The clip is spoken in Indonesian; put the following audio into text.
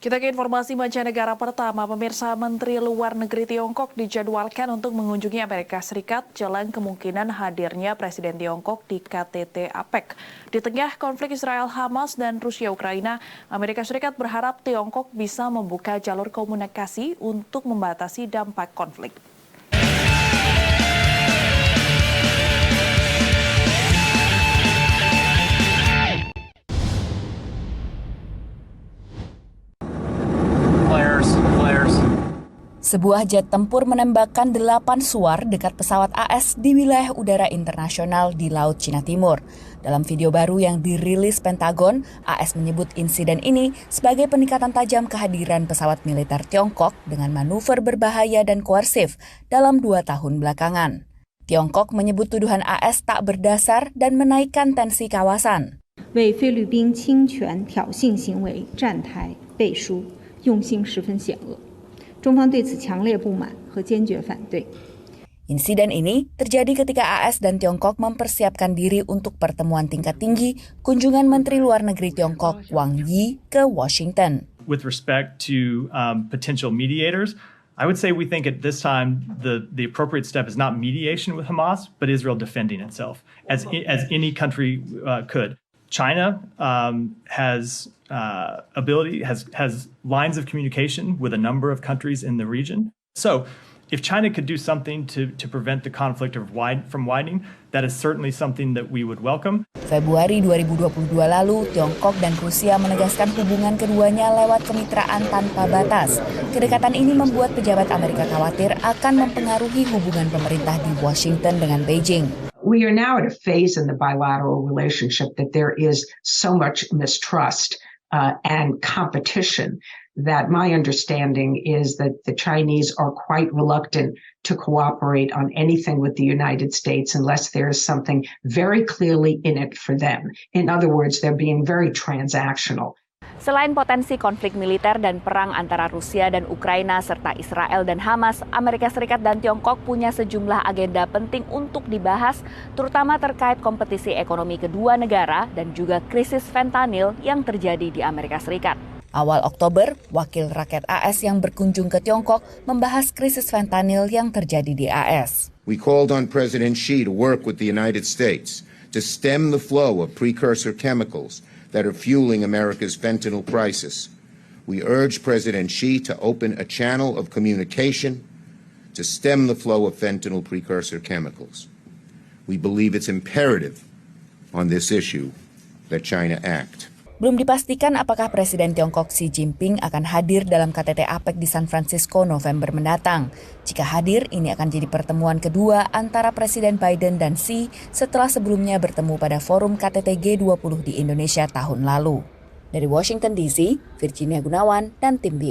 Kita ke informasi mancanegara pertama. Pemirsa, Menteri Luar Negeri Tiongkok dijadwalkan untuk mengunjungi Amerika Serikat jelang kemungkinan hadirnya Presiden Tiongkok di KTT APEC. Di tengah konflik Israel-Hamas dan Rusia-Ukraina, Amerika Serikat berharap Tiongkok bisa membuka jalur komunikasi untuk membatasi dampak konflik. Sebuah jet tempur menembakkan 8 suar dekat pesawat AS di wilayah udara internasional di Laut Cina Timur. Dalam video baru yang dirilis Pentagon, AS menyebut insiden ini sebagai peningkatan tajam kehadiran pesawat militer Tiongkok dengan manuver berbahaya dan koersif dalam 2 tahun belakangan. Tiongkok menyebut tuduhan AS tak berdasar dan menaikkan tensi kawasan. 为菲律宾侵权挑衅行为站台背书，用心十分险恶。中方对此强烈不满和坚决反对。 Insiden ini terjadi ketika AS dan Tiongkok mempersiapkan diri untuk pertemuan tingkat tinggi kunjungan Menteri Luar Negeri Tiongkok Wang Yi ke Washington. With respect to potential mediators, I would say we think at this time the appropriate step is not mediation with Hamas, but Israel defending itself, as any country could. China has lines of communication with a number of countries in the region. So if China could do something to prevent the conflict from widening, that is certainly something that we would welcome. Februari 2022 lalu, Tiongkok dan Rusia menegaskan hubungan keduanya lewat kemitraan tanpa batas. Kedekatan ini membuat pejabat Amerika khawatir akan mempengaruhi hubungan pemerintah di Washington dengan Beijing. We are now at a phase in the bilateral relationship that there is so much mistrust and competition that my understanding is that the Chinese are quite reluctant to cooperate on anything with the United States unless there is something very clearly in it for them. In other words, they're being very transactional. Selain potensi konflik militer dan perang antara Rusia dan Ukraina serta Israel dan Hamas, Amerika Serikat dan Tiongkok punya sejumlah agenda penting untuk dibahas, terutama terkait kompetisi ekonomi kedua negara dan juga krisis fentanyl yang terjadi di Amerika Serikat. Awal Oktober, wakil rakyat AS yang berkunjung ke Tiongkok membahas krisis fentanyl yang terjadi di AS. We called on President Xi to work with the United States to stem the flow of precursor chemicals that are fueling America's fentanyl crisis. We urge President Xi to open a channel of communication to stem the flow of fentanyl precursor chemicals. We believe it's imperative on this issue that China act. Belum dipastikan apakah Presiden Tiongkok Xi Jinping akan hadir dalam KTT APEC di San Francisco November mendatang. Jika hadir, ini akan jadi pertemuan kedua antara Presiden Biden dan Xi setelah sebelumnya bertemu pada forum KTT G20 di Indonesia tahun lalu. Dari Washington DC, Virginia Gunawan dan tim VOA.